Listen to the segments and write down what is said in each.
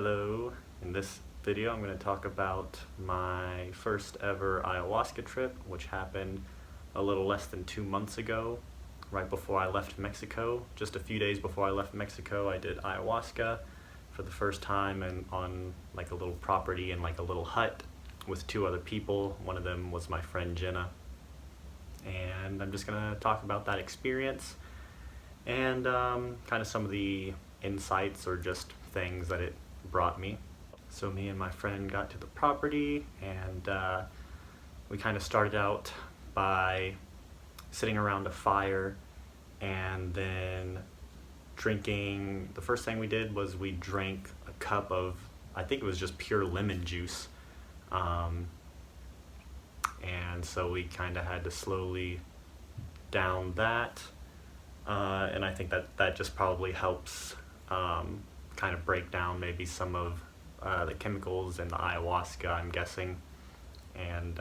Hello, in this video I'm going to talk about my first ever ayahuasca trip, which happened a little less than 2 months ago, right before I left Mexico. Just a few days before I left Mexico, I did ayahuasca for the first time and on like a little property in like a little hut with 2 other people. One of them was my friend Jenna, and I'm just going to talk about that experience and kind of some of the insights or just things that it brought me. So me and my friend got to the property, and we kind of started out by sitting around a fire and then drinking. The first thing we did was we drank a cup of, I think it was just pure lemon juice, and so we kind of had to slowly down that, and I think that just probably helps kind of break down maybe some of the chemicals in the ayahuasca, I'm guessing. And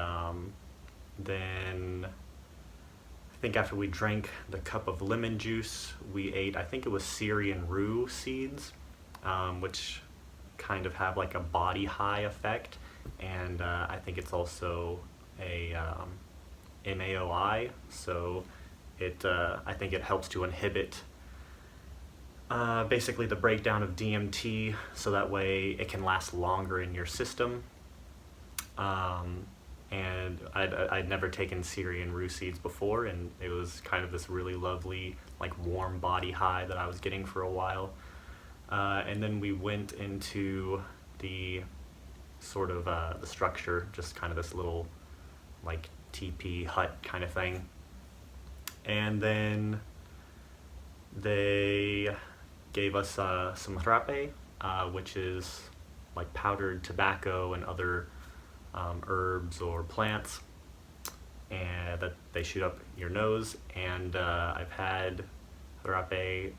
then I think after we drank the cup of lemon juice, we ate, I think it was Syrian rue seeds, which kind of have like a body high effect, and I think it's also a MAOI, so I think it helps to inhibit basically the breakdown of DMT, so that way it can last longer in your system. And I'd never taken Syrian rue seeds before, and it was kind of this really lovely, like warm body high that I was getting for a while. And then we went into the sort of the structure, just kind of this little like teepee hut kind of thing. And then they gave us some jarape, which is like powdered tobacco and other herbs or plants, and that they shoot up your nose. And I've had jarape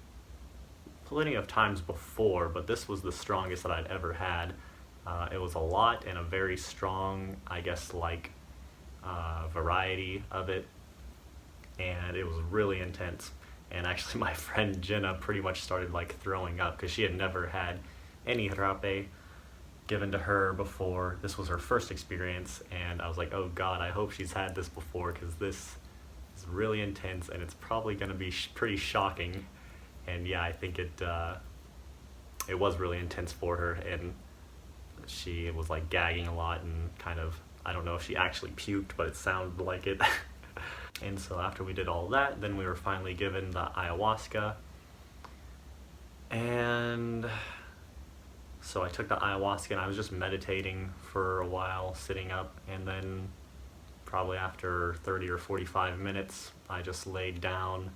plenty of times before, but this was the strongest that I'd ever had. It was a lot and a very strong, I guess, like variety of it, and it was really intense. And actually my friend Jenna pretty much started like throwing up because she had never had any jarape given to her before. This was her first experience, and I was like, oh god, I hope she's had this before, because this is really intense and it's probably going to be pretty shocking. And yeah, I think it was really intense for her, and she was like gagging a lot and kind of, I don't know if she actually puked, but it sounded like it. And so after we did all that, then we were finally given the ayahuasca. And so I took the ayahuasca and I was just meditating for a while, sitting up, and then probably after 30 or 45 minutes, I just laid down.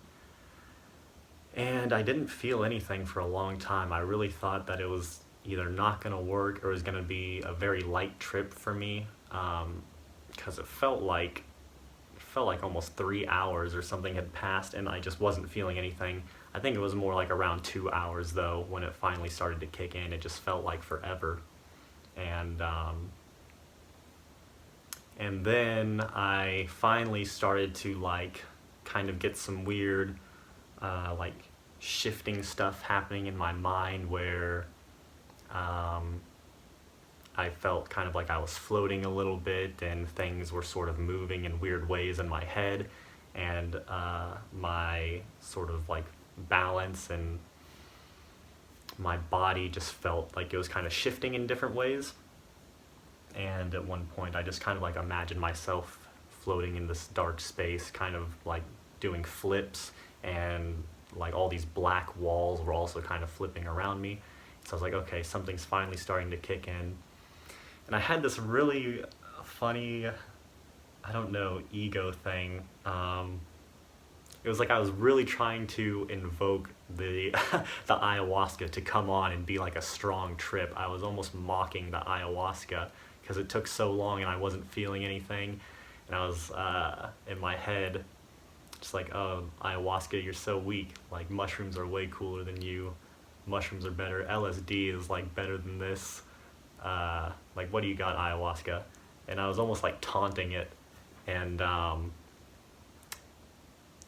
And I didn't feel anything for a long time. I really thought that it was either not going to work or it was going to be a very light trip for me, because it felt like almost 3 hours or something had passed and I just wasn't feeling anything. I think it was more like around 2 hours though when it finally started to kick in. It just felt like forever. And then I finally started to like kind of get some weird like shifting stuff happening in my mind, where I felt kind of like I was floating a little bit, and things were sort of moving in weird ways in my head, and my sort of like balance and my body just felt like it was kind of shifting in different ways. And at one point I just kind of like imagined myself floating in this dark space, kind of like doing flips, and like all these black walls were also kind of flipping around me. So I was like, okay, something's finally starting to kick in. And I had this really funny, I don't know, ego thing. It was like I was really trying to invoke the the ayahuasca to come on and be like a strong trip. I was almost mocking the ayahuasca because it took so long and I wasn't feeling anything. And I was in my head just like, oh, ayahuasca, you're so weak. Like, mushrooms are way cooler than you. Mushrooms are better. LSD is like better than this. Like, what do you got, ayahuasca? And I was almost like taunting it, and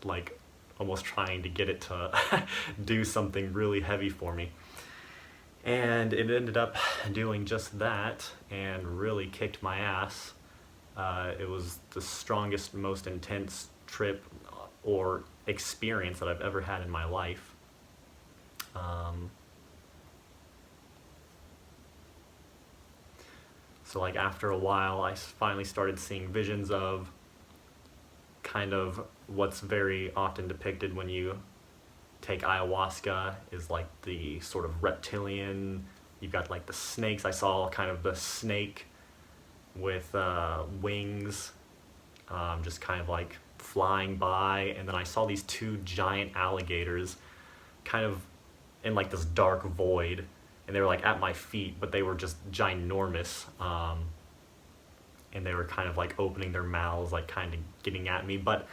like almost trying to get it to do something really heavy for me. And it ended up doing just that and really kicked my ass. It was the strongest, most intense trip or experience that I've ever had in my life. So like after a while, I finally started seeing visions of kind of what's very often depicted when you take ayahuasca is like the sort of reptilian. You've got like the snakes. I saw kind of the snake with wings, just kind of like flying by, and then I saw these two giant alligators kind of in like this dark void, and they were like at my feet, but they were just ginormous, and they were kind of like opening their mouths, like kind of getting at me, but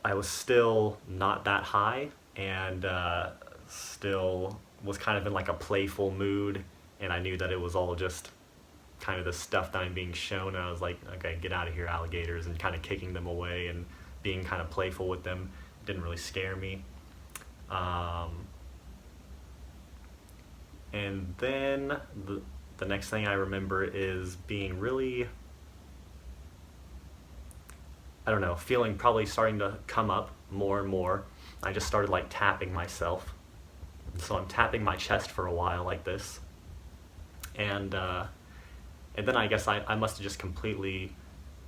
I was still not that high, and still was kind of in like a playful mood, and I knew that it was all just kind of the stuff that I'm being shown, and I was like, okay, get out of here, alligators, and kind of kicking them away and being kind of playful with them. It didn't really scare me. And then the next thing I remember is being really, I don't know, feeling probably starting to come up more and more. I just started like tapping myself. So I'm tapping my chest for a while like this. And then I guess I must have just completely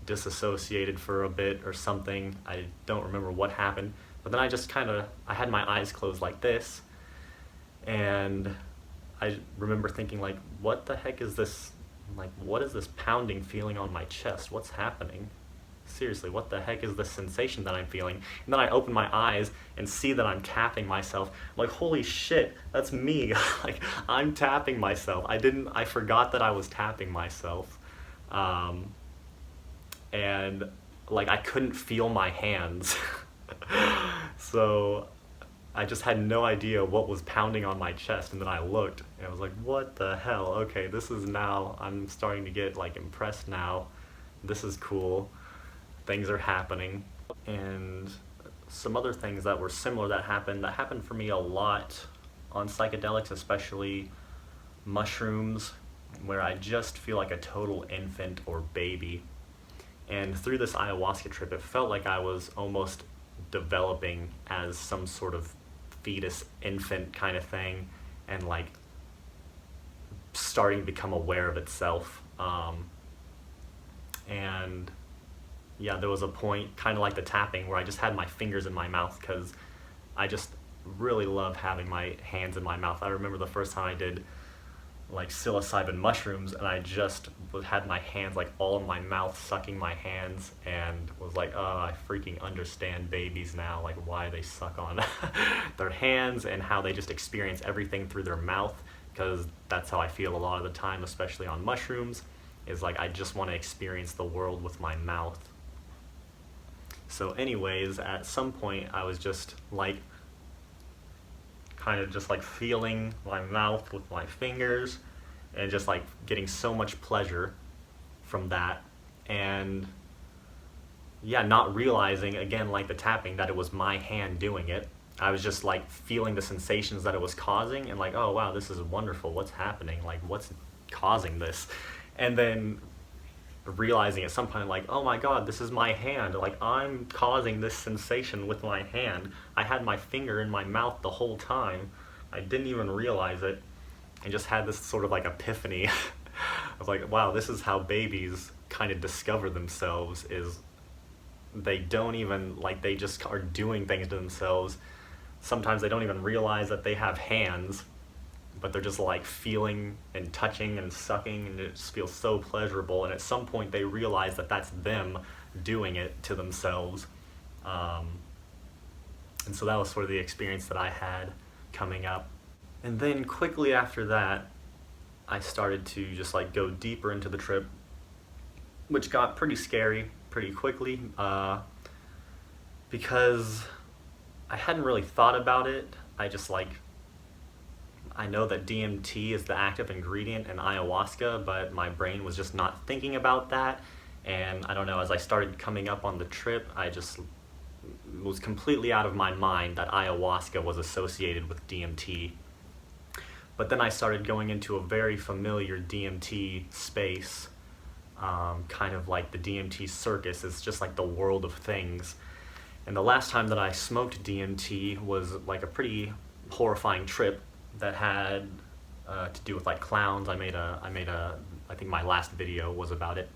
disassociated for a bit or something. I don't remember what happened. But then I just I had my eyes closed like this. And I remember thinking like, what the heck is this? Like, what is this pounding feeling on my chest? What's happening? Seriously, what the heck is this sensation that I'm feeling? And then I open my eyes and see that I'm tapping myself. I'm like, holy shit, that's me. Like, I'm tapping myself. I forgot that I was tapping myself. And like, I couldn't feel my hands. So I just had no idea what was pounding on my chest, and then I looked and I was like, what the hell? Okay, this is now, I'm starting to get like impressed now. This is cool. Things are happening. And some other things that were similar that happened for me a lot on psychedelics, especially mushrooms, where I just feel like a total infant or baby. And through this ayahuasca trip, it felt like I was almost developing as some sort of fetus, infant kind of thing, and like starting to become aware of itself. And yeah, there was a point, kind of like the tapping, where I just had my fingers in my mouth because I just really love having my hands in my mouth. I remember the first time I did like psilocybin mushrooms, and I just had my hands like all in my mouth, sucking my hands, and was like, oh, I freaking understand babies now, like why they suck on their hands and how they just experience everything through their mouth, because that's how I feel a lot of the time, especially on mushrooms, is like I just want to experience the world with my mouth. So anyways, at some point I was just like kind of just like feeling my mouth with my fingers and just like getting so much pleasure from that, and yeah, not realizing, again, like the tapping, that it was my hand doing it. I was just like feeling the sensations that it was causing and like, oh wow, this is wonderful, what's happening, like what's causing this? And then realizing at some point like, oh my god, this is my hand, like I'm causing this sensation with my hand. I had my finger in my mouth the whole time. I didn't even realize it, and just had this sort of like epiphany. I was like, wow, this is how babies kind of discover themselves, is they don't even, like, they just are doing things to themselves. Sometimes they don't even realize that they have hands, but they're just like feeling and touching and sucking, and it just feels so pleasurable, and at some point they realize that that's them doing it to themselves. And so that was sort of the experience that I had coming up. And then quickly after that, I started to just like go deeper into the trip, which got pretty scary pretty quickly, because I hadn't really thought about it. I know that DMT is the active ingredient in ayahuasca, but my brain was just not thinking about that. And I don't know, as I started coming up on the trip, I just was completely out of my mind that ayahuasca was associated with DMT. But then I started going into a very familiar DMT space, kind of like the DMT circus. It's just like the world of things. And the last time that I smoked DMT was like a pretty horrifying trip that had to do with like clowns. I think my last video was about it,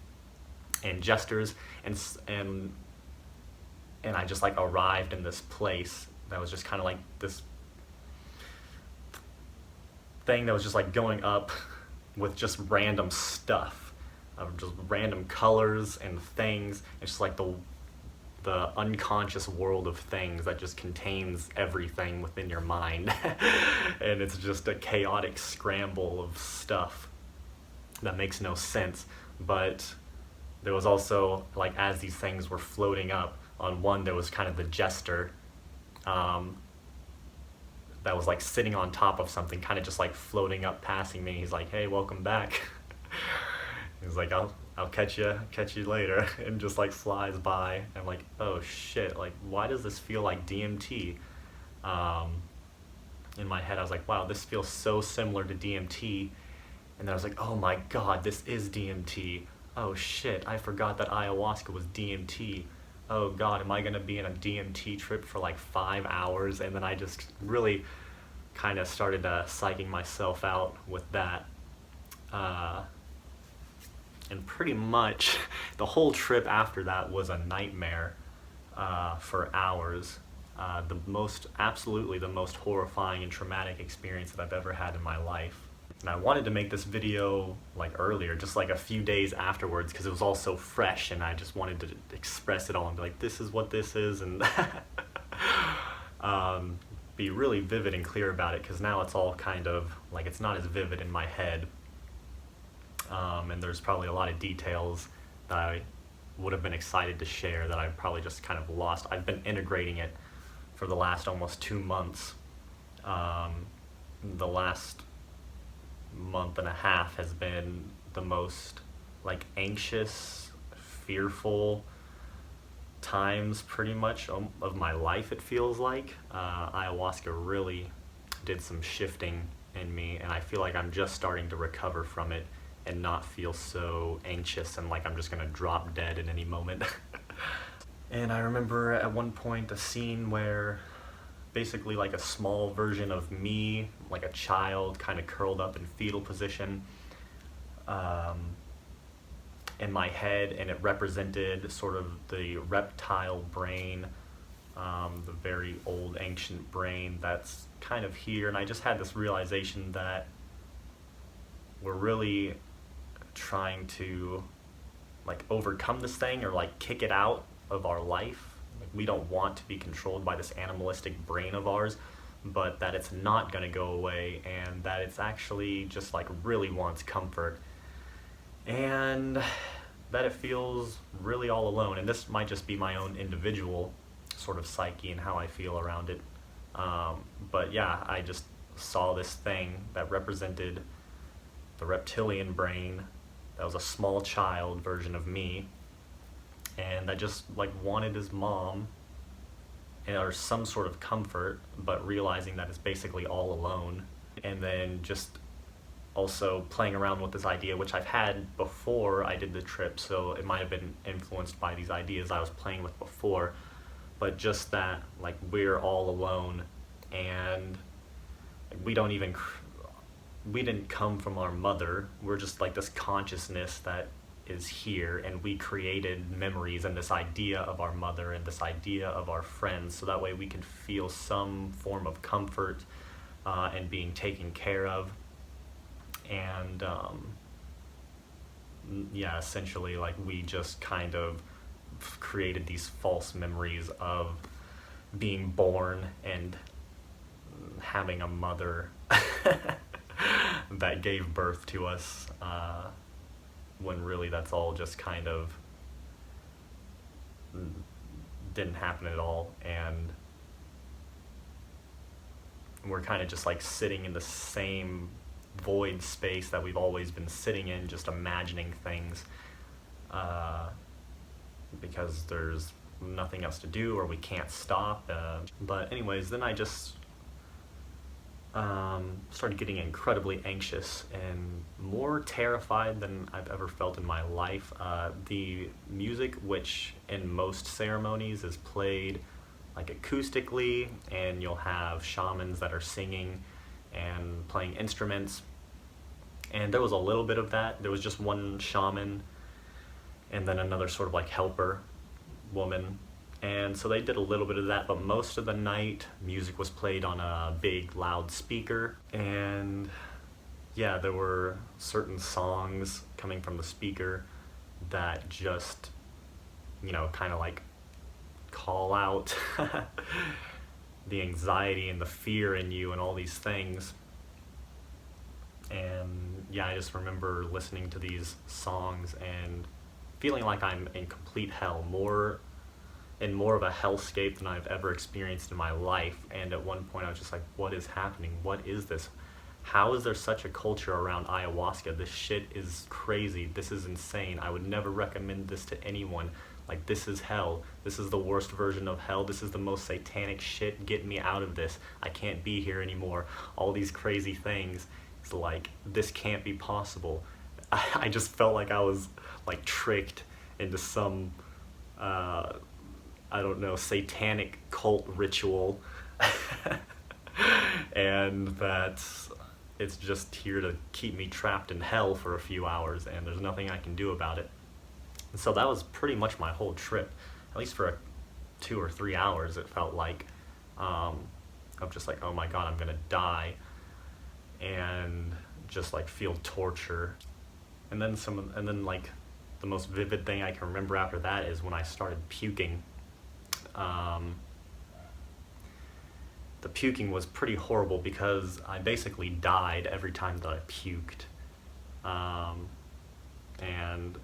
and jesters, and I just like arrived in this place that was just kind of like this thing that was just like going up with just random stuff, just random colors and things. It's just like the unconscious world of things that just contains everything within your mind. And it's just a chaotic scramble of stuff that makes no sense. But there was also, like, as these things were floating up, on one there was kind of the jester that was like sitting on top of something, kind of just like floating up, passing me. He's like, "Hey, welcome back." He's like, I'll catch you later," and just like flies by. And I'm like, oh shit, like, why does this feel like DMT? In my head I was like, wow, this feels so similar to DMT. And then I was like, oh my god, this is DMT. Oh shit, I forgot that ayahuasca was DMT. Oh god, am I gonna be in a DMT trip for like 5 hours? And then I just really kind of started psyching myself out with that. And pretty much the whole trip after that was a nightmare for hours. Absolutely the most horrifying and traumatic experience that I've ever had in my life. And I wanted to make this video like earlier, just like a few days afterwards, because it was all so fresh, and I just wanted to express it all and be like, this is what this is, and be really vivid and clear about it, because now it's all kind of like, it's not as vivid in my head. And there's probably a lot of details that I would have been excited to share that I've probably just kind of lost. I've been integrating it for the last almost 2 months. The last month and a half has been the most like anxious, fearful times pretty much of my life, it feels like. Ayahuasca really did some shifting in me, and I feel like I'm just starting to recover from it and not feel so anxious and like I'm just gonna drop dead at any moment. And I remember at one point a scene where basically like a small version of me, like a child, kind of curled up in fetal position in my head, and it represented sort of the reptile brain, the very old ancient brain that's kind of here. And I just had this realization that we're really trying to like overcome this thing, or like kick it out of our life. Like, we don't want to be controlled by this animalistic brain of ours, but that it's not going to go away, and that it's actually just like really wants comfort, and that it feels really all alone. And this might just be my own individual sort of psyche and how I feel around it. But yeah, I just saw this thing that represented the reptilian brain that was a small child version of me, and I just like wanted his mom or some sort of comfort, but realizing that it's basically all alone. And then just also playing around with this idea, which I've had before I did the trip, so it might have been influenced by these ideas I was playing with before, but just that like we're all alone, and we didn't come from our mother. We're just like this consciousness that is here, and we created memories and this idea of our mother and this idea of our friends, so that way we can feel some form of comfort and being taken care of. And yeah, essentially like we just kind of created these false memories of being born and having a mother that gave birth to us, when really that's all just kind of didn't happen at all. And we're kind of just like sitting in the same void space that we've always been sitting in, just imagining things, because there's nothing else to do, or we can't stop. But anyways, then I just started getting incredibly anxious and more terrified than I've ever felt in my life. The music, which in most ceremonies is played like acoustically, and you'll have shamans that are singing and playing instruments. And there was a little bit of that. There was just one shaman and then another sort of like helper woman. And so they did a little bit of that, but most of the night music was played on a big loud speaker. And yeah, there were certain songs coming from the speaker that just, kind of like call out the anxiety and the fear in you and all these things. And yeah, I just remember listening to these songs and feeling like I'm in complete hell, more of a hellscape than I've ever experienced in my life. And at one point I was just like, what is happening? What is this? How is there such a culture around ayahuasca? This shit is crazy. This is insane. I would never recommend this to anyone. Like, this is hell. This is the worst version of hell. This is the most satanic shit. Get me out of this. I can't be here anymore. All these crazy things. It's like, this can't be possible. I just felt like I was like tricked into some I don't know, satanic cult ritual. And that it's just here to keep me trapped in hell for a few hours, and there's nothing I can do about it. And so that was pretty much my whole trip, at least for 2 or 3 hours. It felt like of just like, oh my god, I'm gonna die, and just like feel torture. And then like the most vivid thing I can remember after that is when I started puking. The puking was pretty horrible because I basically died every time that I puked. And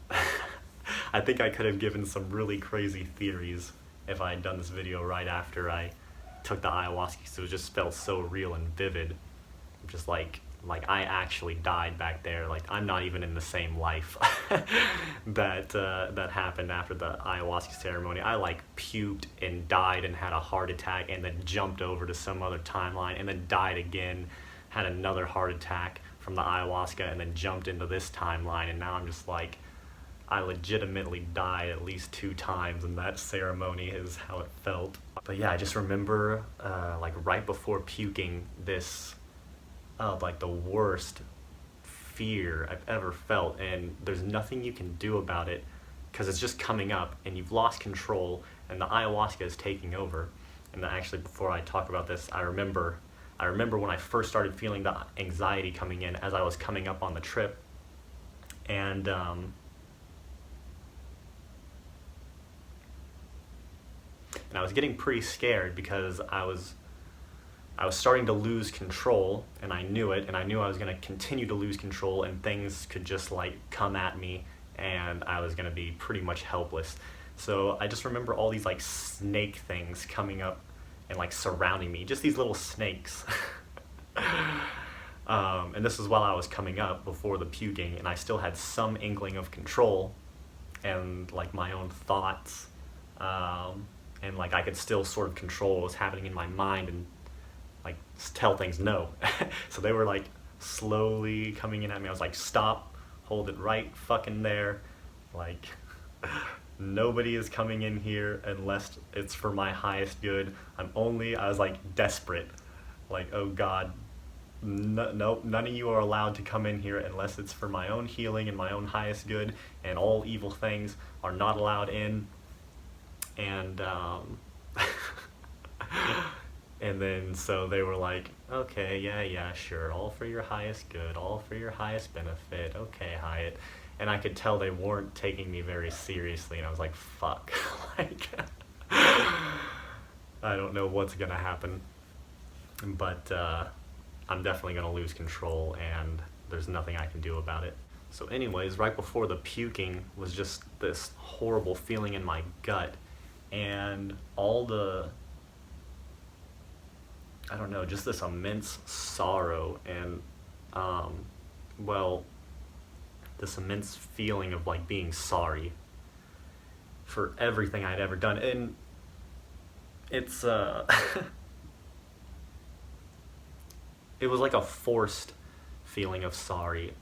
I think I could have given some really crazy theories if I had done this video right after I took the ayahuasca, so it just felt so real and vivid. Just like I actually died back there. Like, I'm not even in the same life that happened after the ayahuasca ceremony. I like puked and died and had a heart attack, and then jumped over to some other timeline, and then died again, had another heart attack from the ayahuasca, and then jumped into this timeline. And now I'm just like, I legitimately died at least 2 times, and that ceremony is how it felt. But yeah, I just remember like right before puking, this like the worst fear I've ever felt, and there's nothing you can do about it because it's just coming up and you've lost control and the ayahuasca is taking over. And actually, before I talk about this, I remember when I first started feeling the anxiety coming in as I was coming up on the trip, and I was getting pretty scared because I was starting to lose control, and I knew it, and I knew I was going to continue to lose control, and things could just like come at me, and I was going to be pretty much helpless. So I just remember all these like snake things coming up and like surrounding me, just these little snakes. And this was while I was coming up before the puking, and I still had some inkling of control and like my own thoughts, and like I could still sort of control what was happening in my mind and like tell things no. So they were like slowly coming in at me. I was like, stop, hold it right fucking there. Like, nobody is coming in here unless it's for my highest good. I was like desperate. Like, oh god, no, none of you are allowed to come in here unless it's for my own healing and my own highest good, and all evil things are not allowed in. And and then so they were like, okay, yeah, sure, all for your highest good, all for your highest benefit, okay, Hyatt. And I could tell they weren't taking me very seriously, and I was like, fuck, like, I don't know what's gonna happen, but I'm definitely gonna lose control, and there's nothing I can do about it. So anyways, right before the puking was just this horrible feeling in my gut, and all the, I don't know, just this immense sorrow and, this immense feeling of like being sorry for everything I'd ever done. And it's, it was like a forced feeling of sorry,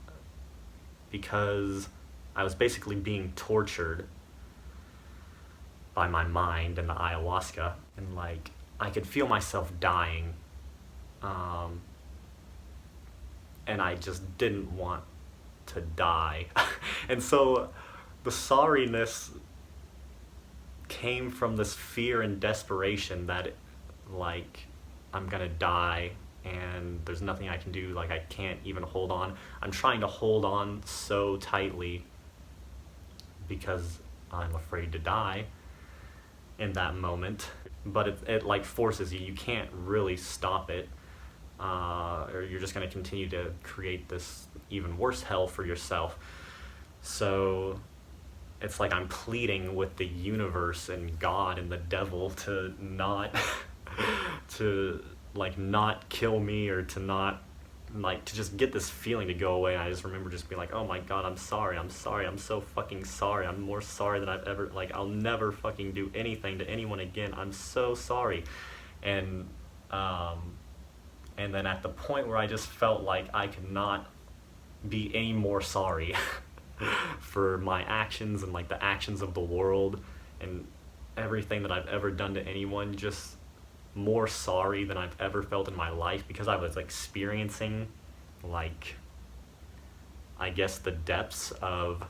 because I was basically being tortured by my mind and the ayahuasca, and like I could feel myself dying, and I just didn't want to die. And so the sorriness came from this fear and desperation that, like, I'm gonna die and there's nothing I can do, like I can't even hold on. I'm trying to hold on so tightly because I'm afraid to die in that moment, but it like forces you. You can't really stop it, or you're just going to continue to create this even worse hell for yourself. So it's like I'm pleading with the universe and God and the devil to not to like not kill me, or to not like to just get this feeling to go away. And I just remember just being like, oh my God, I'm sorry, I'm so fucking sorry, I'm more sorry than I've ever, like I'll never fucking do anything to anyone again, I'm so sorry. And then at the point where I just felt like I could not be any more sorry for my actions and like the actions of the world and everything that I've ever done to anyone, just more sorry than I've ever felt in my life, because I was experiencing, like, I guess the depths of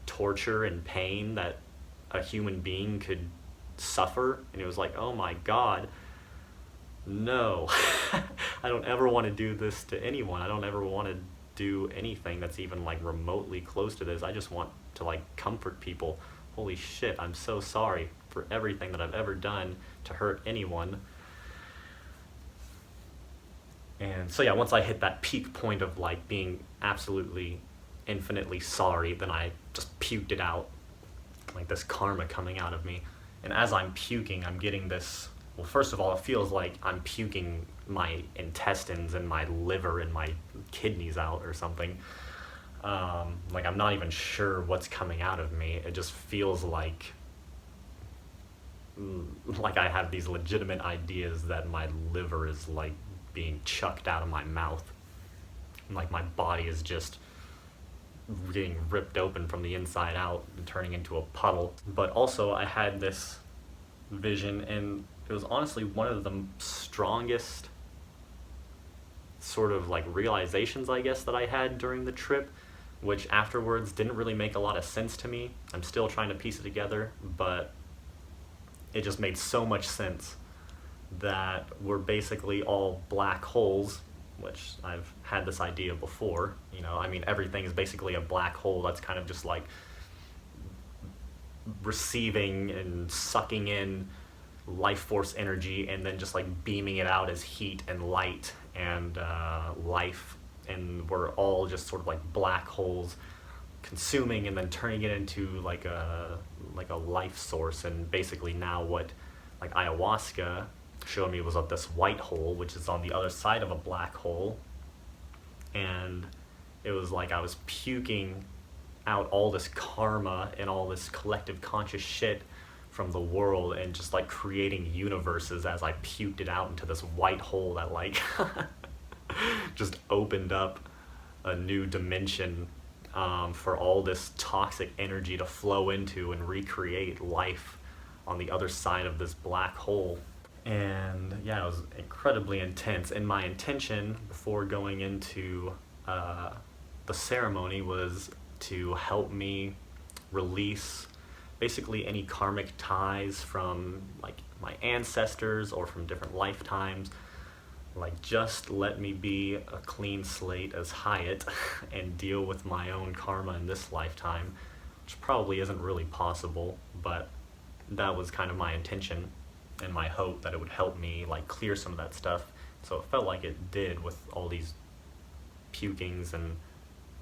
torture and pain that a human being could suffer. And it was like, oh my God, no. I don't ever want to do this to anyone. I don't ever want to do anything that's even like remotely close to this. I just want to like comfort people. Holy shit, I'm so sorry for everything that I've ever done to hurt anyone. And so yeah, once I hit that peak point of like being absolutely infinitely sorry, then I just puked it out, like this karma coming out of me. And as I'm puking, I'm getting this, well, first of all, it feels like I'm puking my intestines and my liver and my kidneys out or something. Like I'm not even sure what's coming out of me. It just feels like I have these legitimate ideas that my liver is like being chucked out of my mouth. And like my body is just getting ripped open from the inside out and turning into a puddle. But also I had this vision, and it was honestly one of the strongest sort of like realizations, I guess, that I had during the trip, which afterwards didn't really make a lot of sense to me. I'm still trying to piece it together, but it just made so much sense that we're basically all black holes, which I've had this idea before. You know, I mean, everything is basically a black hole that's kind of just like receiving and sucking in life force energy and then just like beaming it out as heat and light and life. And we're all just sort of like black holes consuming and then turning it into like a life source. And basically now what like ayahuasca showed me was of this white hole, which is on the other side of a black hole. And it was like I was puking out all this karma and all this collective conscious shit from the world, and just like creating universes as I puked it out into this white hole that like just opened up a new dimension for all this toxic energy to flow into and recreate life on the other side of this black hole. And yeah, it was incredibly intense. And my intention before going into the ceremony was to help me release basically any karmic ties from like my ancestors or from different lifetimes. Like, just let me be a clean slate as Hyatt and deal with my own karma in this lifetime, which probably isn't really possible, but that was kind of my intention and my hope that it would help me like clear some of that stuff. So it felt like it did with all these pukings and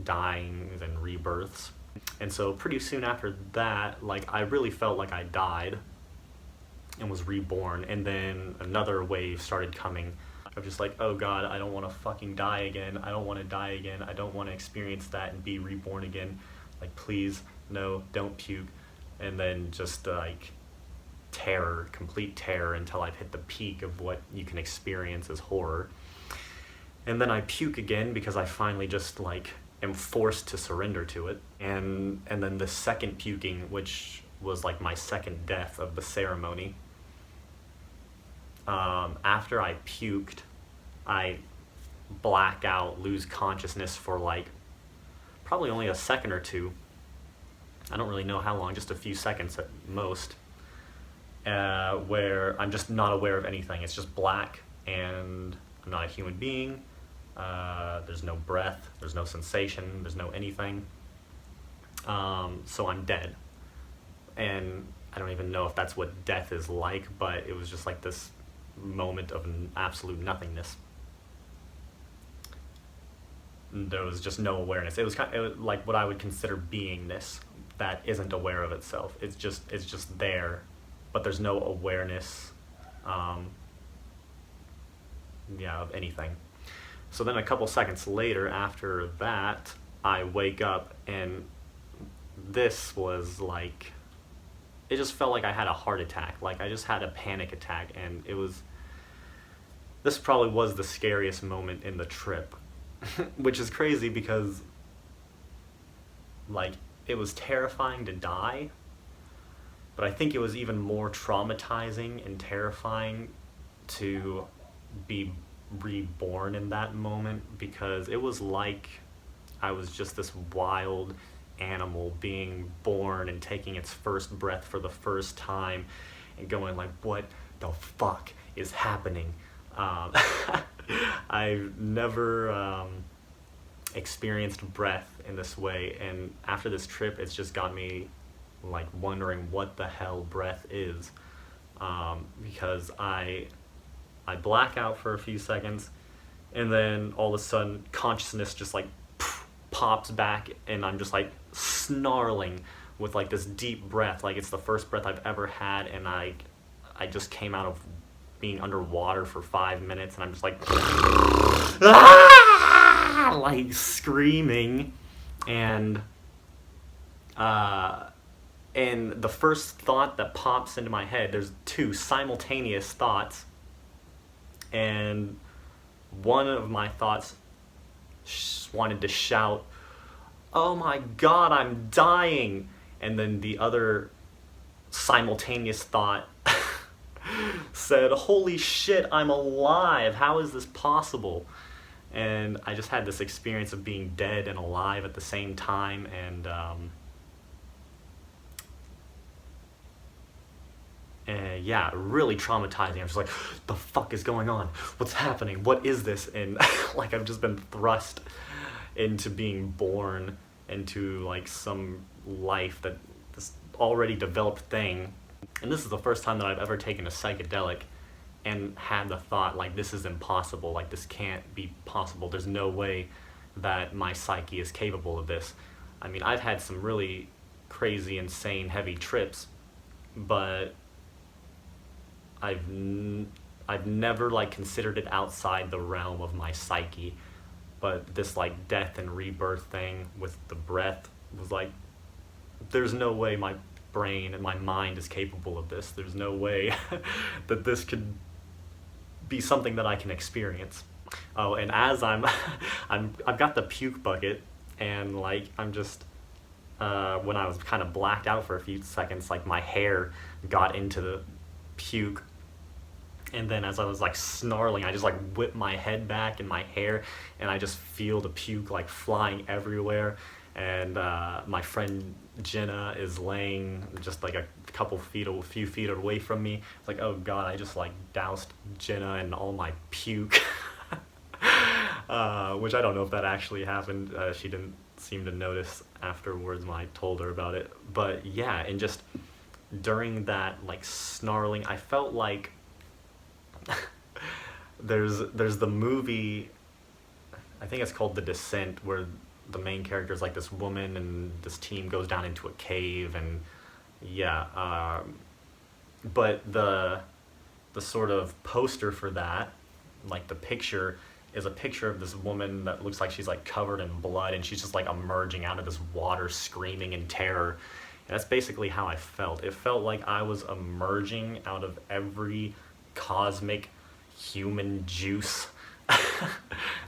dyings and rebirths. And so pretty soon after that, like I really felt like I died and was reborn. And then another wave started coming of just like, oh God, I don't want to fucking die again. I don't want to die again. I don't want to experience that and be reborn again. Like, please, no, don't puke. And then just like terror, complete terror, until I've hit the peak of what you can experience as horror. And then I puke again because I finally just like am forced to surrender to it. And then the second puking, which was like my second death of the ceremony, after I puked, I black out, lose consciousness for like probably only a second or two. I don't really know how long, just a few seconds at most, where I'm just not aware of anything. It's just black, and I'm not a human being. There's no breath, there's no sensation, there's no anything. So I'm dead. And I don't even know if that's what death is like, but it was just like this moment of absolute nothingness. There was just no awareness. It was like what I would consider beingness that isn't aware of itself. It's just there, but there's no awareness, of anything. So then a couple seconds later, after that, I wake up, and this was like, it just felt like I had a heart attack. Like I just had a panic attack, and this probably was the scariest moment in the trip. Which is crazy because, like, it was terrifying to die, but I think it was even more traumatizing and terrifying to be reborn in that moment, because it was like I was just this wild animal being born and taking its first breath for the first time and going like, what the fuck is happening? I've never experienced breath in this way, and after this trip it's just got me like wondering what the hell breath is, because I black out for a few seconds, and then all of a sudden consciousness just like pops back, and I'm just like snarling with like this deep breath, like it's the first breath I've ever had, and I just came out of being underwater for 5 minutes, and I'm just like like screaming, and the first thought that pops into my head, there's two simultaneous thoughts, and one of my thoughts wanted to shout, "Oh my God, I'm dying," and then the other simultaneous thought said, "Holy shit, I'm alive, how is this possible?" And I just had this experience of being dead and alive at the same time, and yeah, really traumatizing. I'm just like, the fuck is going on? What's happening? What is this? And like I've just been thrust into being born into like some life, that this already developed thing. And this is the first time that I've ever taken a psychedelic and had the thought, like, this is impossible, like, this can't be possible. There's no way that my psyche is capable of this. I mean, I've had some really crazy, insane, heavy trips, but I've never, like, considered it outside the realm of my psyche. But this, like, death and rebirth thing with the breath was like, there's no way my brain and my mind is capable of this. There's no way that this could be something that I can experience. Oh, and as I've got the puke bucket, and like I'm just when I was kind of blacked out for a few seconds, like my hair got into the puke, and then as I was like snarling, I just like whipped my head back in my hair, and I just feel the puke like flying everywhere. And my friend Jenna is laying just like a few feet away from me. It's like, oh God, I just like doused Jenna in all my puke. Which I don't know if that actually happened. She didn't seem to notice afterwards when I told her about it. But yeah, and just during that like snarling, I felt like there's the movie, I think it's called The Descent, where the main character is like this woman, and this team goes down into a cave, and yeah, but the sort of poster for that, like the picture, is a picture of this woman that looks like she's like covered in blood, and she's just like emerging out of this water screaming in terror. And that's basically how I felt. It felt like I was emerging out of every cosmic human juice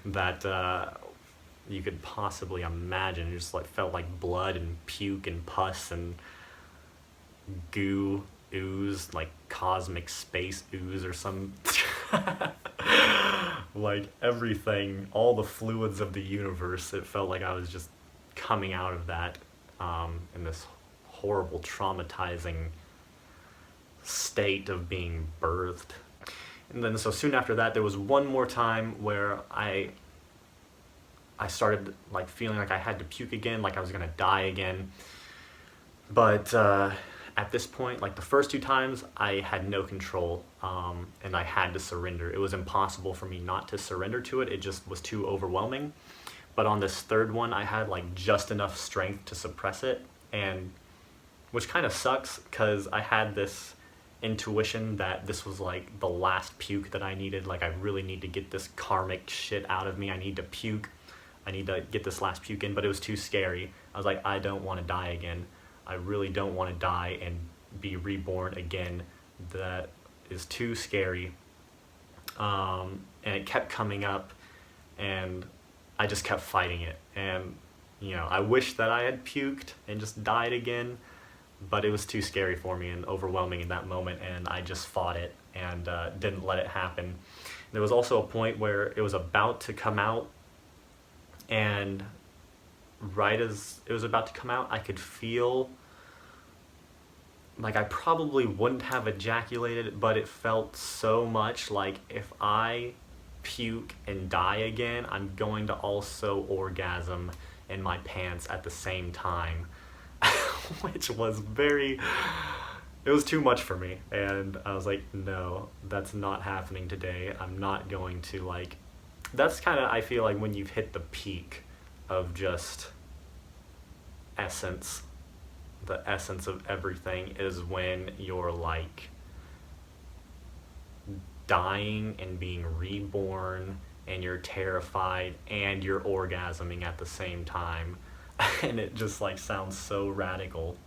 that you could possibly imagine. It just like felt like blood and puke and pus and goo ooze, like cosmic space ooze or some like everything, all the fluids of the universe. It felt like I was just coming out of that in this horrible, traumatizing state of being birthed. And then so soon after that, there was one more time where I started like feeling like I had to puke again, like I was gonna die again. But at this point, like the first two times, I had no control, and I had to surrender. It was impossible for me not to surrender to it. It just was too overwhelming. But on this third one, I had like just enough strength to suppress it, and which kind of sucks because I had this intuition that this was like the last puke that I needed. Like I really need to get this karmic shit out of me. I need to puke. I need to get this last puke in, but it was too scary. I was like, I don't want to die again. I really don't want to die and be reborn again. That is too scary. And it kept coming up, and I just kept fighting it. And, you know, I wish that I had puked and just died again, but it was too scary for me and overwhelming in that moment, and I just fought it and didn't let it happen. There was also a point where it was about to come out, and right as it was about to come out, I could feel like I probably wouldn't have ejaculated, but it felt so much like if I puke and die again, I'm going to also orgasm in my pants at the same time, which was it was too much for me. And I was like, no, that's not happening today. I'm not going to like, that's kind of, I feel like when you've hit the peak of just essence, the essence of everything is when you're like dying and being reborn, and you're terrified and you're orgasming at the same time. And it just like sounds so radical,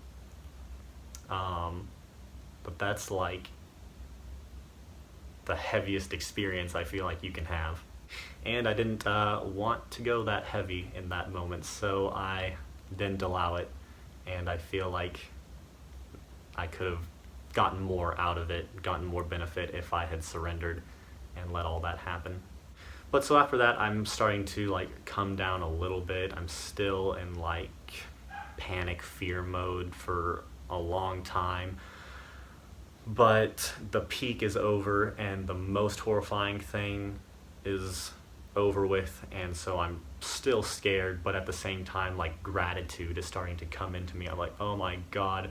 but that's like the heaviest experience I feel like you can have. And I didn't want to go that heavy in that moment, so I didn't allow it. And I feel like I could have gotten more out of it, gotten more benefit if I had surrendered and let all that happen. But so after that, I'm starting to like come down a little bit. I'm still in like panic fear mode for a long time. But the peak is over, and the most horrifying thing is over with, and so I'm still scared, but at the same time like gratitude is starting to come into me. I'm like, oh my god,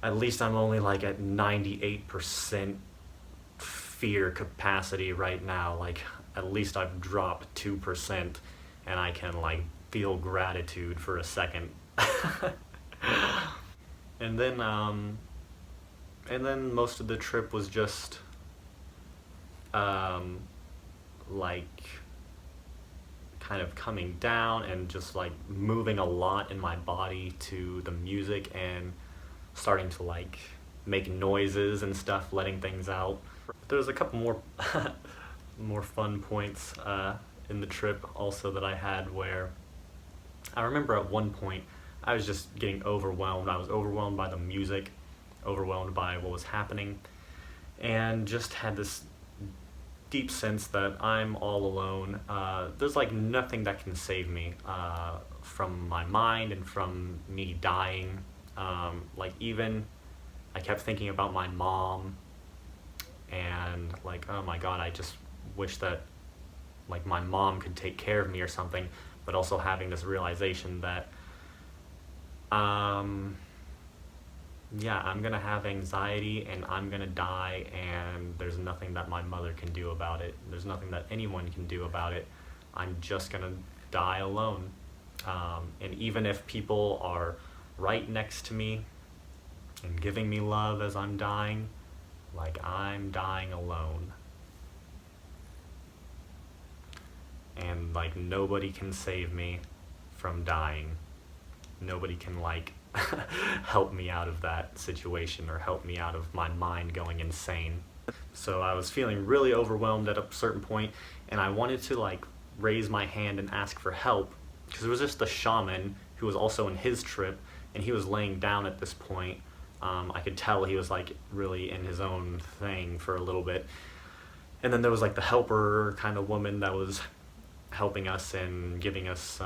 at least I'm only like at 98% fear capacity right now. Like at least I've dropped 2%, and I can like feel gratitude for a second. and then most of the trip was just like kind of coming down and just like moving a lot in my body to the music and starting to like make noises and stuff, letting things out. There's a couple more more fun points in the trip also that I had, where I remember at one point I was just getting overwhelmed. I was overwhelmed by the music, overwhelmed by what was happening, and just had this deep sense that I'm all alone. There's like nothing that can save me from my mind and from me dying. Like even I kept thinking about my mom, and like, oh my god, I just wish that like my mom could take care of me or something. But also having this realization that yeah, I'm gonna have anxiety and I'm gonna die, and there's nothing that my mother can do about it. There's nothing that anyone can do about it. I'm just gonna die alone. And even if people are right next to me and giving me love as I'm dying, like I'm dying alone. And like nobody can save me from dying. Nobody can like help me out of that situation or help me out of my mind going insane. So I was feeling really overwhelmed at a certain point, and I wanted to like raise my hand and ask for help, because it was just the shaman who was also in his trip, and he was laying down at this point. I could tell he was like really in his own thing for a little bit. And then there was like the helper kind of woman that was helping us and giving us,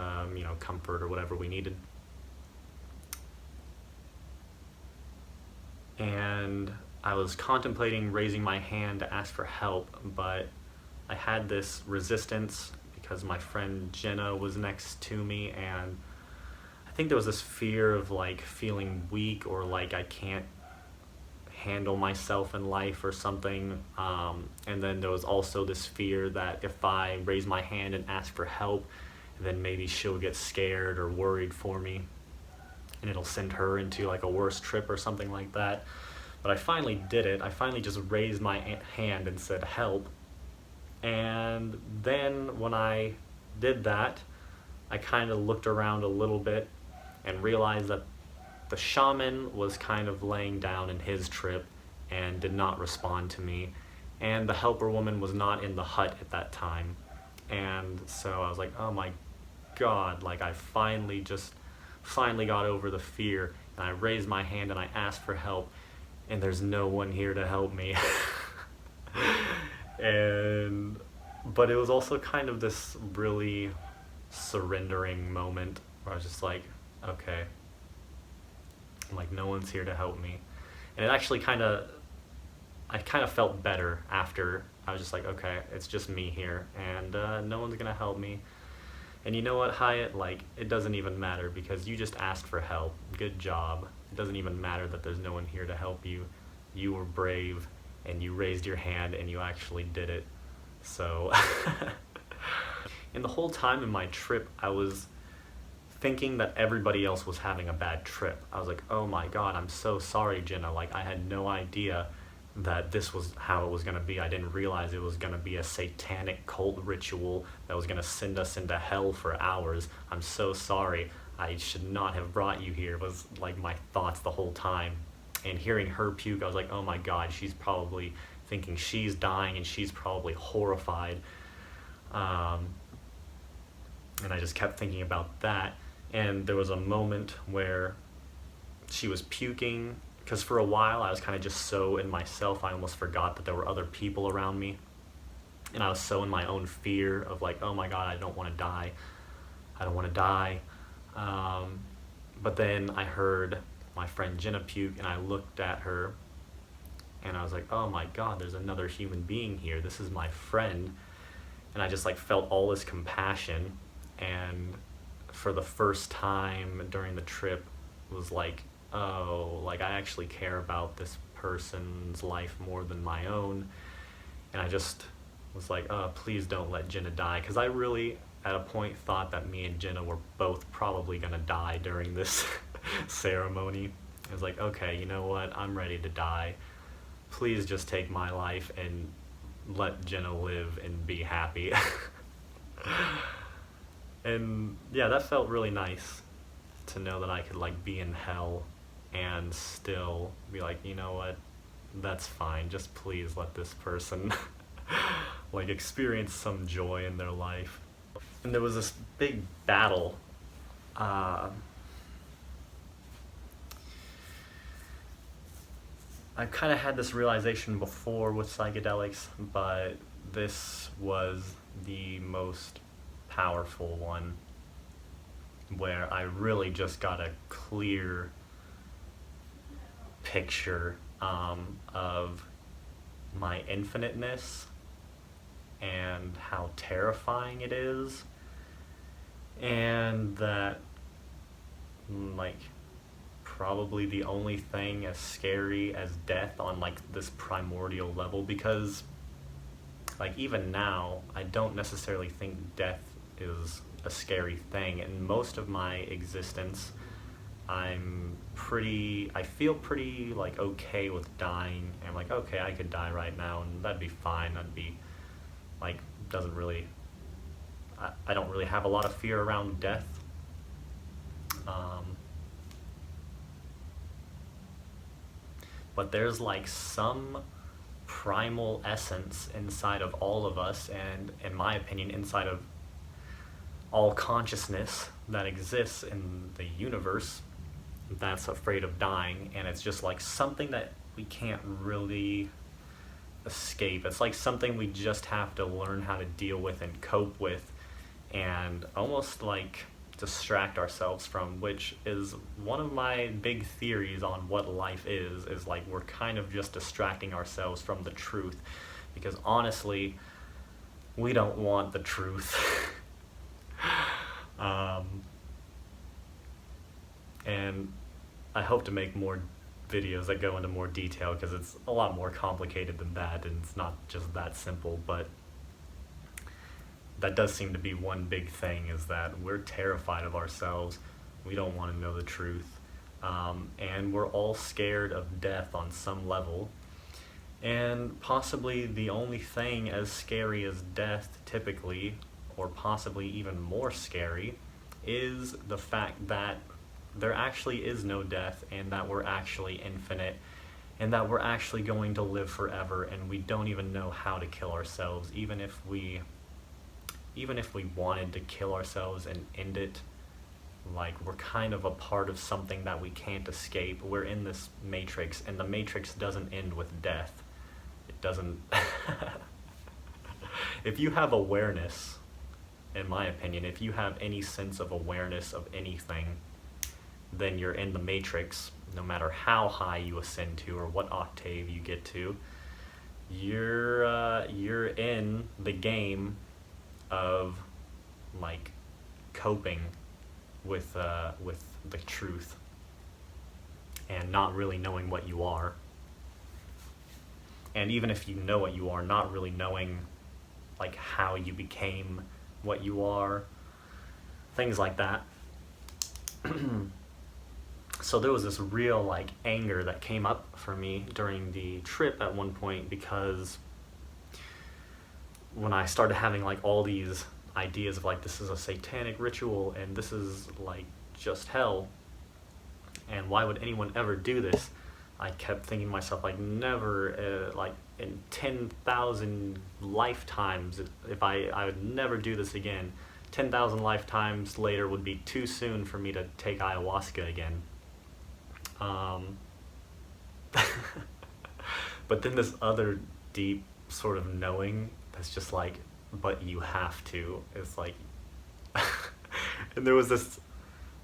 comfort or whatever we needed. And I was contemplating raising my hand to ask for help, but I had this resistance because my friend Jenna was next to me, and I think there was this fear of like feeling weak or like I can't handle myself in life or something. And then there was also this fear that if I raise my hand and ask for help, then maybe she'll get scared or worried for me, and it'll send her into like a worse trip or something like that. But I finally did it. I finally just raised my hand and said help. And then when I did that, I kind of looked around a little bit and realized that the shaman was kind of laying down in his trip and did not respond to me. And the helper woman was not in the hut at that time. And so I was like, oh my God, like I finally got over the fear, and I raised my hand and I asked for help, and there's no one here to help me. But it was also kind of this really surrendering moment where I was just like, okay, like no one's here to help me. And it actually I kind of felt better after. I was just like, okay, it's just me here, and no one's gonna help me. And you know what, Hyatt, like it doesn't even matter, because you just asked for help. Good job. It doesn't even matter that there's no one here to help you. You were brave, and you raised your hand, and you actually did it. So and the whole time in my trip, I was thinking that everybody else was having a bad trip. I was like, oh my God, I'm so sorry, Jenna. Like I had no idea that this was how it was going to be. I didn't realize it was going to be a satanic cult ritual that was going to send us into hell for hours. I'm so sorry. I should not have brought you here, was like my thoughts the whole time. And hearing her puke, I was like, oh my God, she's probably thinking she's dying, and she's probably horrified. And I just kept thinking about that. And there was a moment where she was puking, because for a while I was kind of just so in myself, I almost forgot that there were other people around me. And I was so in my own fear of like, oh my God, I don't want to die. I don't want to die. But then I heard my friend Jenna puke, and I looked at her, and I was like, oh my God, there's another human being here. This is my friend. And I just like felt all this compassion. And for the first time during the trip was like, oh, like I actually care about this person's life more than my own. And I just was like, oh, please don't let Jenna die. Because I really, at a point, thought that me and Jenna were both probably going to die during this ceremony. I was like, okay, you know what? I'm ready to die. Please just take my life and let Jenna live and be happy. And yeah, that felt really nice to know that I could like be in hell and still be like, you know what, that's fine, just please let this person like experience some joy in their life. And there was this big battle. I've kind of had this realization before with psychedelics, but this was the most powerful one, where I really just got a clear picture of my infiniteness and how terrifying it is, and that like probably the only thing as scary as death on like this primordial level, because like even now I don't necessarily think death is a scary thing. In most of my existence, I feel pretty like okay with dying. I'm like, okay, I could die right now and that'd be fine. That'd be like, I don't really have a lot of fear around death. But there's like some primal essence inside of all of us, and in my opinion, inside of all consciousness that exists in the universe, that's afraid of dying. And it's just like something that we can't really escape. It's like something we just have to learn how to deal with and cope with, and almost like distract ourselves from, which is one of my big theories on what life is like we're kind of just distracting ourselves from the truth, because honestly we don't want the truth. And I hope to make more videos that go into more detail, because it's a lot more complicated than that, and it's not just that simple. But that does seem to be one big thing, is that we're terrified of ourselves. We don't want to know the truth. And we're all scared of death on some level. And possibly the only thing as scary as death typically, or possibly even more scary, is the fact that there actually is no death, and that we're actually infinite, and that we're actually going to live forever, and we don't even know how to kill ourselves. Even if we wanted to kill ourselves and end it, like, we're kind of a part of something that we can't escape. We're in this matrix, and the matrix doesn't end with death. It doesn't. If you have awareness, in my opinion, if you have any sense of awareness of anything, then you're in the matrix. No matter how high you ascend to or what octave you get to, you're in the game of like coping with the truth and not really knowing what you are. And even if you know what you are, not really knowing like how you became what you are, things like that. So there was this real like anger that came up for me during the trip at one point, because when I started having like all these ideas of like, this is a satanic ritual and this is like just hell, and why would anyone ever do this, I kept thinking to myself, like, never, like in 10,000 lifetimes, if I would never do this again. 10,000 lifetimes later would be too soon for me to take ayahuasca again. But then this other deep sort of knowing that's just like, but you have to. It's like, and there was this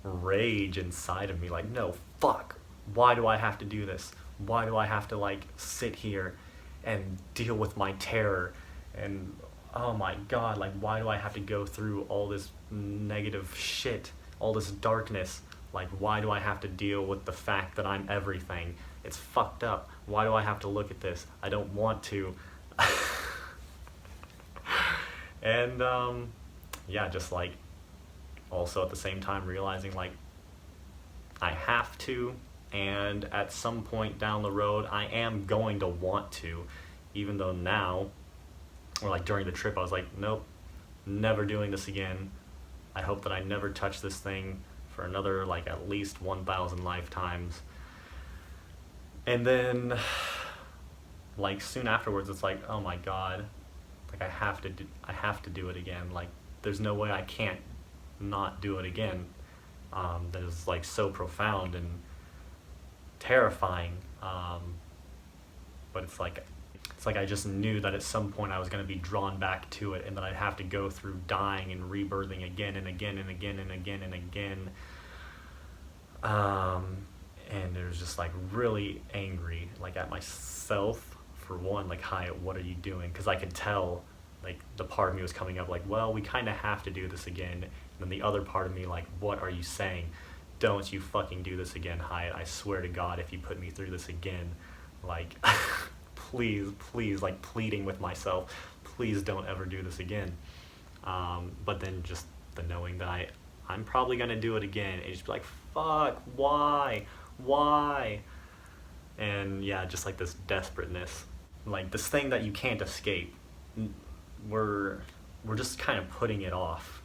rage inside of me, like, no, fuck. Why do I have to do this? Why do I have to like sit here and deal with my terror? And oh my God, like, why do I have to go through all this negative shit, all this darkness? Like, why do I have to deal with the fact that I'm everything? It's fucked up. Why do I have to look at this? I don't want to. And yeah, just like also at the same time realizing like I have to, and at some point down the road I am going to want to, even though now, or like during the trip, I was like, nope, never doing this again. I hope that I never touch this thing for another like at least 1,000 lifetimes. And then like soon afterwards, it's like, oh my God, like I have to do it again. Like there's no way I can't not do it again. That is like so profound and terrifying. But it's like I just knew that at some point I was going to be drawn back to it, and that I'd have to go through dying and rebirthing again and again and again and again and again. And it was just like really angry, like at myself for one, like, Hyatt, what are you doing? Because I could tell like the part of me was coming up like, well, we kind of have to do this again. And then the other part of me like, what are you saying? Don't you fucking do this again, Hyatt. I swear to God, if you put me through this again, like, please, like pleading with myself, please don't ever do this again. But then just the knowing that I'm probably going to do it again, and just be like, fuck, why? And yeah, just like this desperateness, like this thing that you can't escape. We're just kind of putting it off,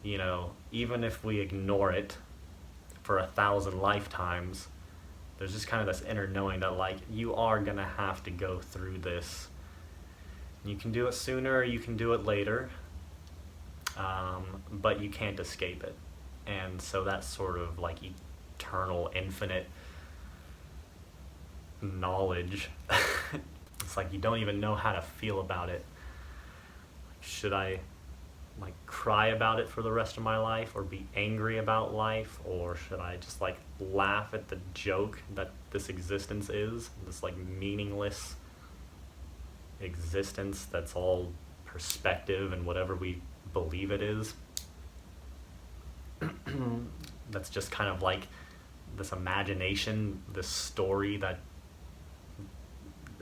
you know, even if we ignore it for 1,000 lifetimes, there's just kind of this inner knowing that like you are gonna have to go through this. You can do it sooner or you can do it later, but you can't escape it. And so that's sort of like eternal, infinite knowledge. It's like you don't even know how to feel about it. Should I like cry about it for the rest of my life, or be angry about life, or should I just like laugh at the joke that this existence is, this like meaningless existence that's all perspective and whatever we believe it is. That's just kind of like this imagination, this story that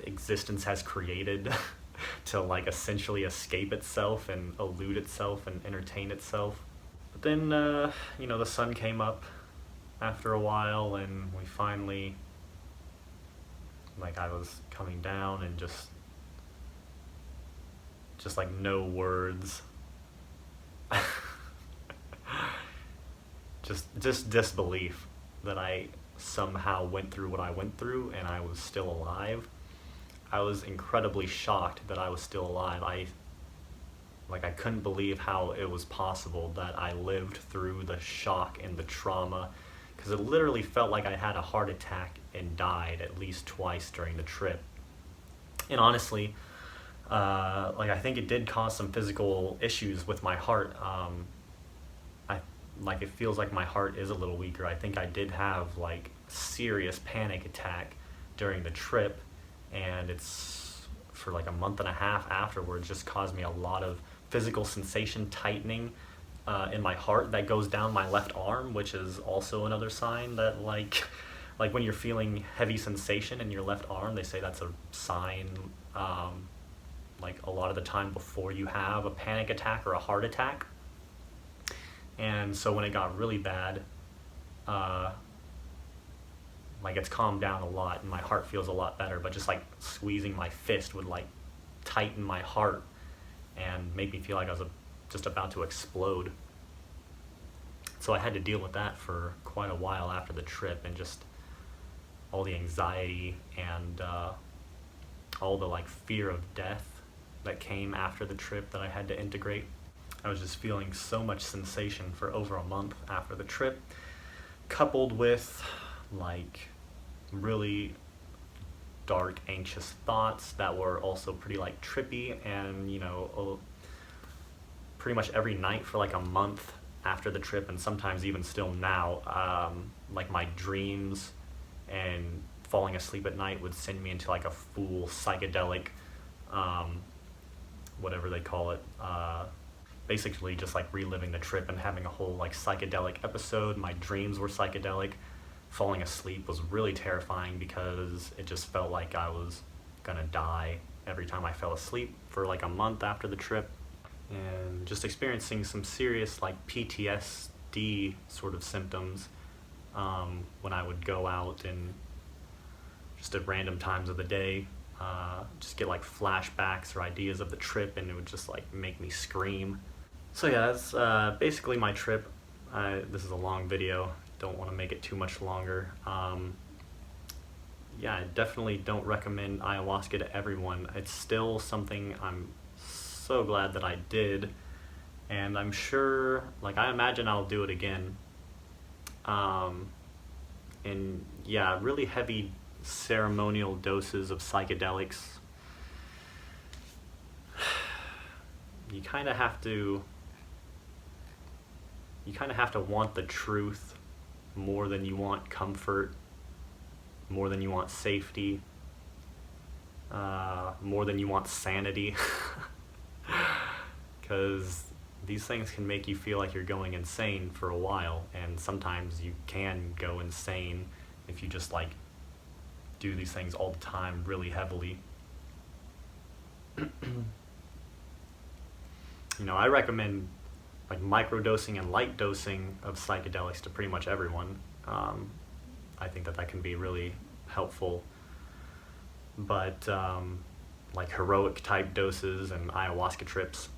existence has created to like essentially escape itself and elude itself and entertain itself. But then, the sun came up after a while, and we finally, like I was coming down and just like no words. just disbelief that I somehow went through what I went through and I was still alive. I was incredibly shocked that I was still alive. I couldn't believe how it was possible that I lived through the shock and the trauma, because it literally felt like I had a heart attack and died at least twice during the trip. And honestly, I think it did cause some physical issues with my heart. It feels like my heart is a little weaker. I think I did have like serious panic attack during the trip, and it's for like a month and a half afterwards just caused me a lot of physical sensation tightening in my heart that goes down my left arm, which is also another sign that like when you're feeling heavy sensation in your left arm, they say that's a sign like a lot of the time before you have a panic attack or a heart attack. And so when it got really bad, it's calmed down a lot and my heart feels a lot better, but just like squeezing my fist would like tighten my heart and make me feel like I was just about to explode. So I had to deal with that for quite a while after the trip, and just all the anxiety and all the like fear of death that came after the trip that I had to integrate. I was just feeling so much sensation for over a month after the trip, coupled with like really dark, anxious thoughts that were also pretty like trippy. And pretty much every night for like a month after the trip, and sometimes even still now, like my dreams and falling asleep at night would send me into like a full psychedelic, whatever they call it, basically just like reliving the trip and having a whole like psychedelic episode. My dreams were psychedelic. Falling asleep was really terrifying because it just felt like I was gonna die every time I fell asleep for like a month after the trip. And just experiencing some serious like PTSD sort of symptoms when I would go out and just at random times of the day just get like flashbacks or ideas of the trip, and it would just like make me scream. So yeah, that's basically my trip. This is a long video, don't want to make it too much longer. Yeah, I definitely don't recommend ayahuasca to everyone. It's still something I'm so glad that I did, and I'm sure, like I imagine I'll do it again. And yeah, really heavy ceremonial doses of psychedelics. You kind of have to want the truth more than you want comfort, more than you want safety, more than you want sanity. Because these things can make you feel like you're going insane for a while, and sometimes you can go insane if you just like do these things all the time really heavily. I recommend like microdosing and light dosing of psychedelics to pretty much everyone. I think that can be really helpful, but like heroic type doses and ayahuasca trips,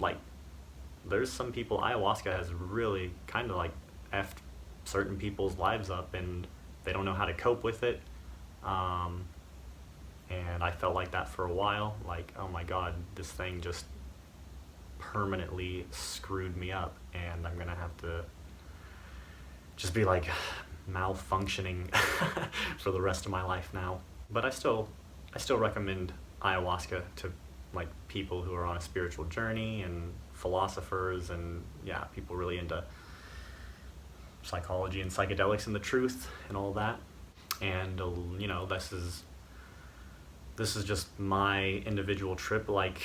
like there's some people ayahuasca has really kind of like effed certain people's lives up, and they don't know how to cope with it. And I felt like that for a while, like, oh my God, this thing just permanently screwed me up, and I'm gonna have to just be like malfunctioning for the rest of my life now. But I still recommend ayahuasca to like people who are on a spiritual journey, and philosophers, and yeah, people really into psychology and psychedelics and the truth and all that. And you know, this is just my individual trip. Like,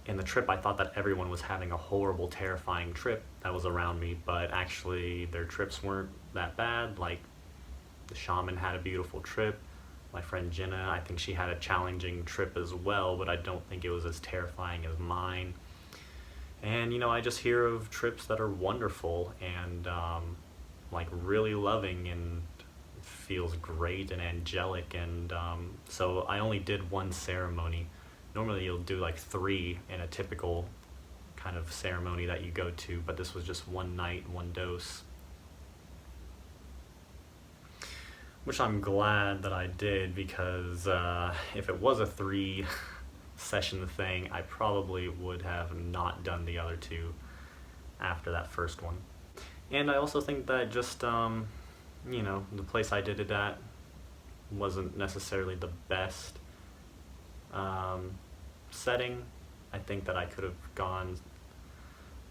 in the trip, I thought that everyone was having a horrible, terrifying trip that was around me, but actually their trips weren't that bad. Like, the shaman had a beautiful trip. My friend Jenna, I think she had a challenging trip as well, but I don't think it was as terrifying as mine. And, you know, I just hear of trips that are wonderful and like really loving, and feels great and angelic. And so I only did one ceremony. Normally you'll do like 3 in a typical kind of ceremony that you go to, but this was just one night, one dose. Which I'm glad that I did, because if it was a 3 session thing, I probably would have not done the other 2 after that first one. And I also think that just, you know, the place I did it at wasn't necessarily the best setting. I think that I could have gone,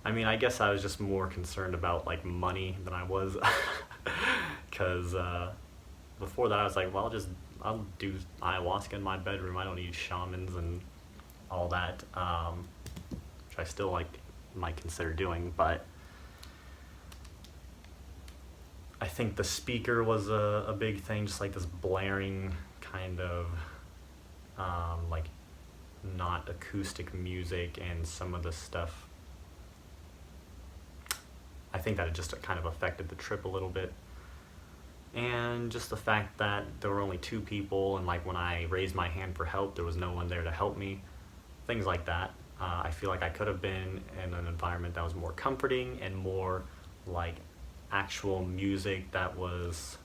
I mean, I guess I was just more concerned about like money than I was, because before that I was like, well, I'll do ayahuasca in my bedroom, I don't need shamans and all that, which I still like might consider doing. But I think the speaker was a big thing, just like this blaring kind of like not acoustic music, and some of the stuff, I think that it just kind of affected the trip a little bit. And just the fact that there were only 2 people, and like when I raised my hand for help, there was no one there to help me, things like that. I feel like I could have been in an environment that was more comforting and more like actual music that was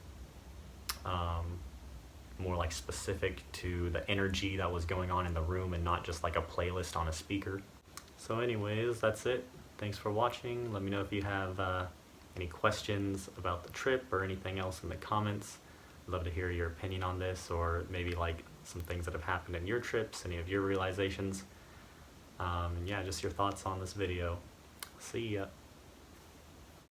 more like specific to the energy that was going on in the room, and not just like a playlist on a speaker. So anyways, that's it. Thanks for watching. Let me know if you have any questions about the trip or anything else in the comments. I'd love to hear your opinion on this, or maybe like some things that have happened in your trips, any of your realizations. And yeah, just your thoughts on this video. See ya.